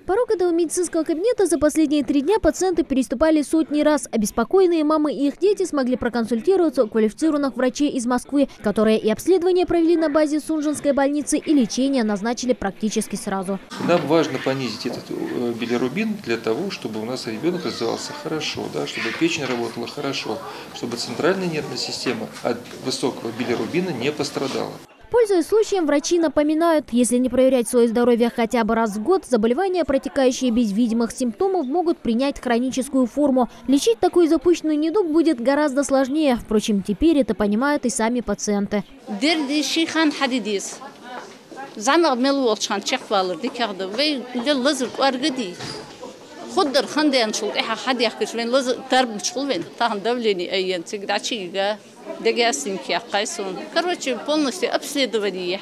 Порог этого медицинского кабинета за последние 3 дня пациенты переступали сотни раз. Обеспокоенные мамы и их дети смогли проконсультироваться у квалифицированных врачей из Москвы, которые и обследование провели на базе Сунжинской больницы, и лечение назначили практически сразу. Нам важно понизить этот билирубин для того, чтобы у нас ребенок развивался хорошо, да, чтобы печень работала хорошо, чтобы центральная нервная система от высокого билирубина не пострадала. Пользуясь случаем, врачи напоминают, если не проверять свое здоровье хотя бы раз в год, заболевания, протекающие без видимых симптомов, могут принять хроническую форму. Лечить такой запущенный недуг будет гораздо сложнее. Впрочем, теперь это понимают и сами пациенты. Короче, полностью обследование.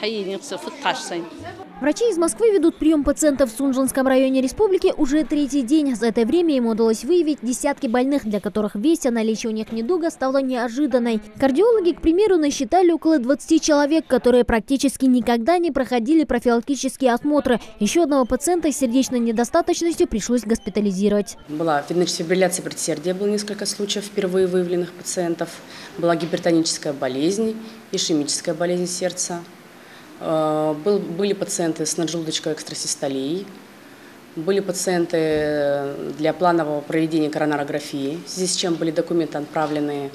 Врачи из Москвы ведут прием пациентов в Сунжинском районе республики уже 3-й день. За это время им удалось выявить десятки больных, для которых весть о наличии у них недуга стала неожиданной. Кардиологи, к примеру, насчитали около 20 человек, которые практически никогда не проходили профилактические осмотры. Еще одного пациента с сердечной недостаточностью пришлось госпитализировать. Была фибрилляция предсердия, было несколько случаев впервые выявленных пациентов. Была гипертоническая болезнь, ишемическая болезнь сердца. Были пациенты с наджелудочковой экстрасистолией, были пациенты для планового проведения коронарографии, в связи с чем были документы отправлены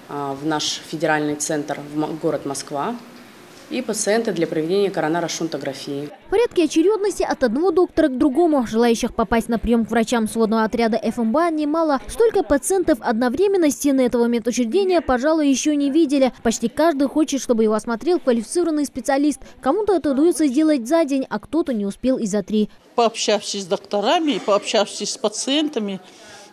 в наш федеральный центр в город Москва, и пациенты для проведения коронарошунтографии. В порядке очередности от одного доктора к другому. Желающих попасть на прием к врачам сводного отряда ФМБА немало. Столько пациентов одновременно стены этого медучреждения, пожалуй, еще не видели. Почти каждый хочет, чтобы его осмотрел квалифицированный специалист. Кому-то это удается сделать за день, а кто-то не успел и за 3. Пообщавшись с докторами, пообщавшись с пациентами,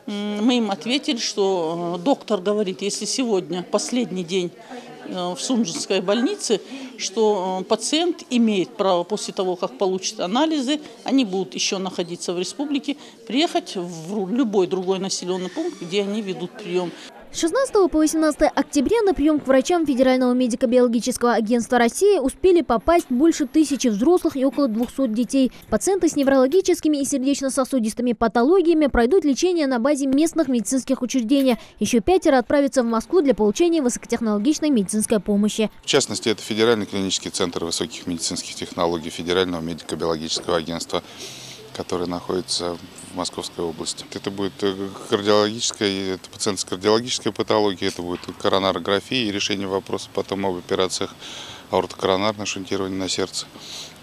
мы им ответили, что доктор говорит, если сегодня последний день в Сунжинской больнице, что пациент имеет право после того, как получит анализы, они будут еще находиться в республике, приехать в любой другой населенный пункт, где они ведут прием. С 16 по 18 октября на прием к врачам Федерального медико-биологического агентства России успели попасть больше 1000 взрослых и около 200 детей. Пациенты с неврологическими и сердечно-сосудистыми патологиями пройдут лечение на базе местных медицинских учреждений. Еще 5 отправятся в Москву для получения высокотехнологичной медицинской помощи. В частности, это Федеральный клинический центр высоких медицинских технологий Федерального медико-биологического агентства, который находится в Московской области. Это будет кардиологическая, это пациент с кардиологической патологией, это будет коронарография и решение вопроса потом об операциях аортокоронарное шунтирование на сердце.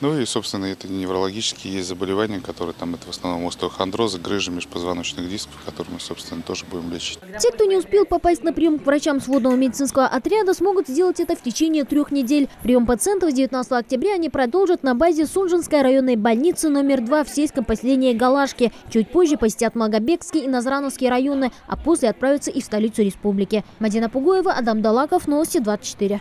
Ну и, собственно, это неврологические есть заболевания, которые там это в основном остеохондрозы, грыжи межпозвоночных дисков, которые мы, собственно, тоже будем лечить. Те, кто не успел попасть на прием к врачам сводного медицинского отряда, смогут сделать это в течение 3 недель. Прием пациентов 19 октября они продолжат на базе Сунжинской районной больницы номер 2 в сельском поселении Галашки. Чуть позже посетят Малгобекский и Назрановский районы, а после отправятся и в столицу республики. Мадина Пугоева, Адам Далаков, Новости 24.